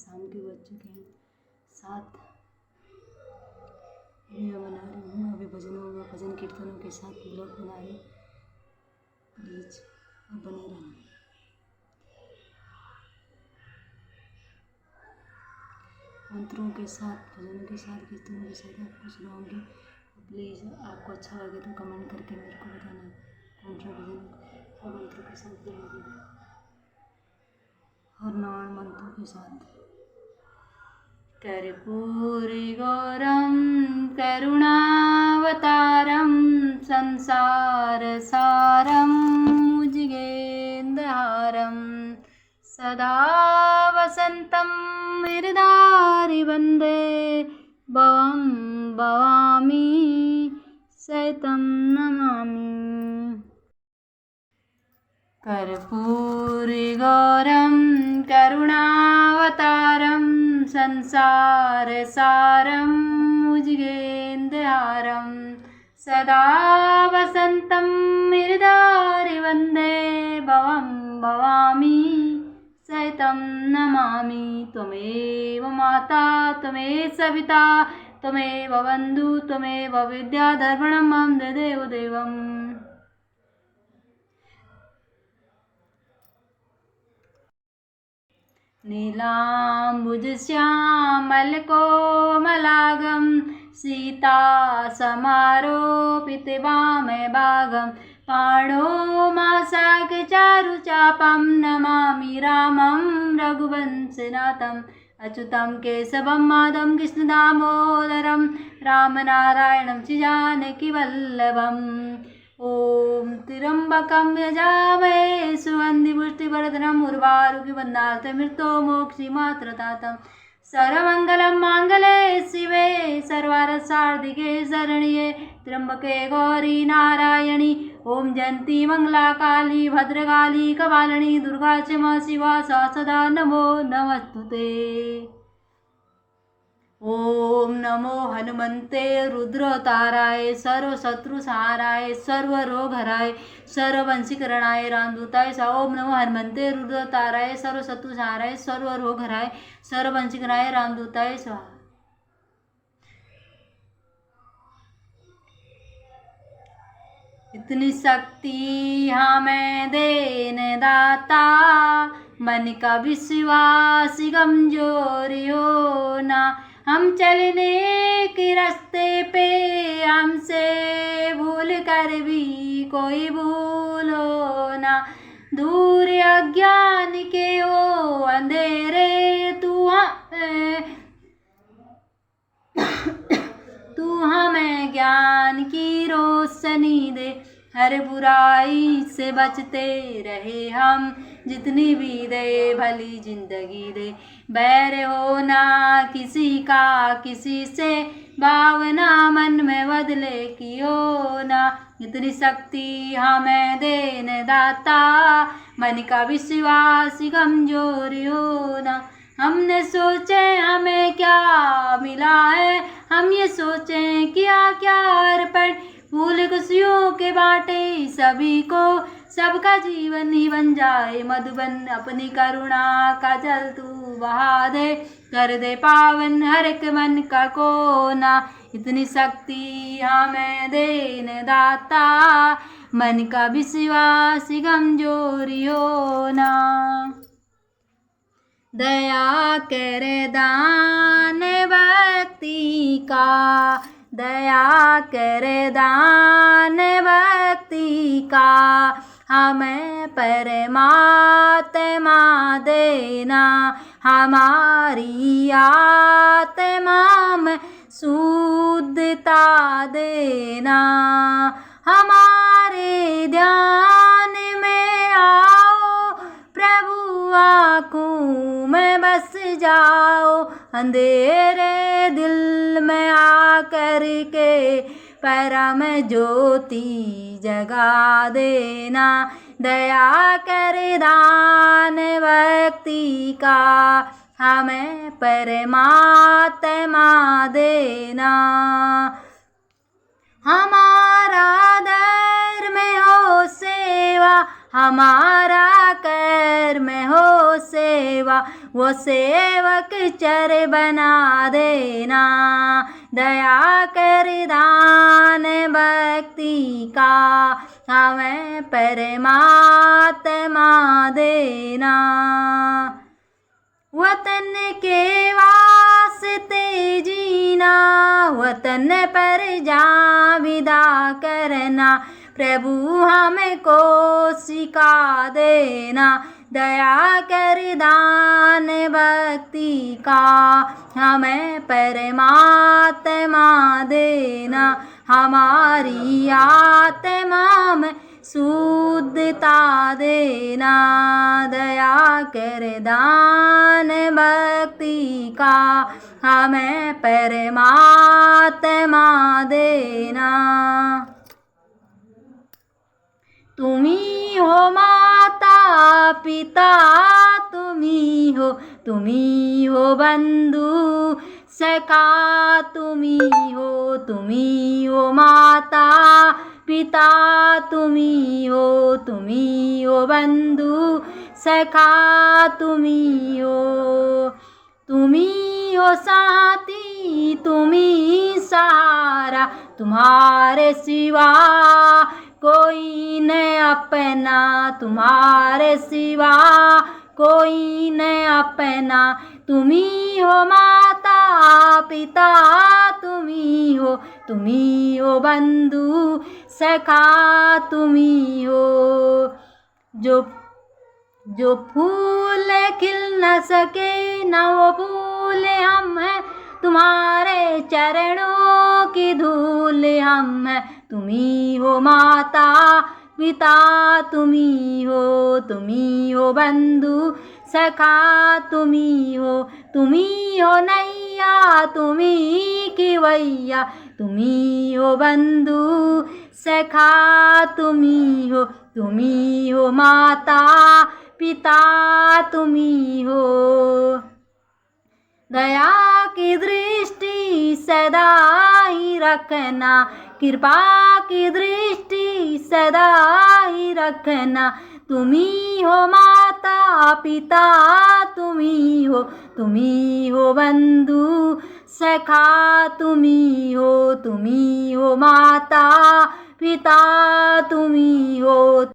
शाम के बज चुके हैं 7। मैं बना रही हूँ अभी भजन कीर्तनों के साथ ब्लॉग बना रही। प्लीज़ आप बने रहना। मंत्रों के साथ, भजनों के साथ, कीर्तनों के साथ आपको सुनाऊंगी। प्लीज़ आपको अच्छा लगे तो कमेंट करके मेरे को बताना कौन सा भजन और मंत्रों के साथ बोलोगे और नॉन मंत्रों के साथ। कर्पूरी गौरम करुणावतारम संसार सारम भुजगेन्द्रहारम सदा वसंतं हृदि वन्दे भवं भवामि सहितं नमामि। कर्पूरी गौरम करुणावतारम संसार सारम भुजगेन्द्रहारम सदा वसंतं हृदि वन्दे भवं भवामि सहितं नमामि। त्वमेव माता त्वमेव सविता त्वमेव बन्धु त्वमेव विद्याधर्मणं मम देव देवम्। नीलाम्बुजश्यामलकोमलागं सीता समारोपितवामभागं पाणो मासाकचारुचापं नमामि रामं रघुवंशनाथम् अच्युतं केशवं माधवं कृष्णदामोदरं रामनारायणं श्रीजानकीवल्लभम्। ॐ त्र्यम्बकं यजामहे सुगन्धिपुष्टिवर्धनम् उर्वारुकबन्धार्थमृत्युर्मोक्षीमात्रतातं सर्वमङ्गलं माङ्गल्ये शिवे सर्वार्थसाधिके शरण्ये त्र्यम्बके गौरी नारायणी ॐ जयन्ती मङ्गलाकाली भद्रकाली कपालिनी दुर्गा क्षमा शिवा सदा नमो नमस्तुते। ओम नमो हनुमन्ते रुद्रताराय सर्वशत्रुसंहाराय सर्वरोगहराय सर्ववंशीकरणाय रामदूताय स्वाहा। ओम नमो हनुमन्ते रुद्रताराय सर्वशत्रुसंहाराय सर्वरोगहराय सर्ववंशीकरणाय रामदूताय स्वाहा। इतनी शक्ति हमें देने दाता मन का विश्वास कमजोरी हो ना। हम चलने के रास्ते पे हमसे भूल कर भी कोई भूलो ना। दूर अज्ञान के वो अंधेरे तू हमें ज्ञान की रोशनी दे। हर बुराई से बचते रहे हम जितनी भी दे भली जिंदगी दे। बैर हो ना किसी का किसी से भावना मन में बदले की हो ना। इतनी शक्ति हमें देने दाता मन का विश्वास कमजोरी हो ना। हमने सोचे हमें क्या मिला है हम ये सोचें किया क्या अर्पण। फूल खुशियों के बाटे सभी को सबका जीवन ही बन जाए मधुबन। अपनी करुणा का जल तू बहा दे कर दे पावन हर एक मन का कोना। इतनी शक्ति हमें देने दाता मन का विश्वास कमजोरी हो ना। दया करे दान भक्ति का दया करे दान भक्ति का हमें परमात्मा देना। हमारी आत्मा में शुद्धता देना। हमारे ध्यान में आओ प्रभु आँखों में बस जाओ। अंधेरे दिल में आकर के परम ज्योति जगा देना। दया कर दान भक्ति का हमें परमात्मा देना। हमारा धर्म हो सेवा हमारा कर्म हो सेवा। सिवा वो सेवक चर बना देना। दया कर दान भक्ति का हमें परमात्मा देना। वतन के वास्ते जीना, वतन पर जा विदा करना, प्रभु हमको सिखा देना। दया कर दान भक्ति का हमें परमात्मा देना। हमारी आत्मा में शुद्धता देना। दया कर दान भक्ति का हमें परमात्मा देना। तुम्ही हो माता पिता, तुम्ही हो बंधु सखा, तुम्ही हो माता पिता, तुम्ही हो बंधु सखा, तुम्ही हो साथी, तुम्ही सहारा, तुम्हारे सिवा कोई न अपना, तुम्हारे सिवा कोई न अपना। तुम्ही हो माता पिता, तुम्ही हो बंधु सखा, तुम्ही हो। जो फूल खिल न सके न वो फूल हम हैं, तुम्हारे चरणों की धूल हम हैं। तुम्ही हो माता पिता, तुम्ही हो बंधु सखा, तुम्ही हो नैया, तुम्ही किवैया, तुम्ही हो बंधु सखा, तुम्ही हो माता पिता, तुम्ही हो। दया की दृष्टि सदा ही रखना, कृपा की दृष्टि सदा ही रखना। तुम्ही हो माता पिता, तुम्ही हो बंधु सखा, तुम्ही हो माता पिता, तुम्ही हो।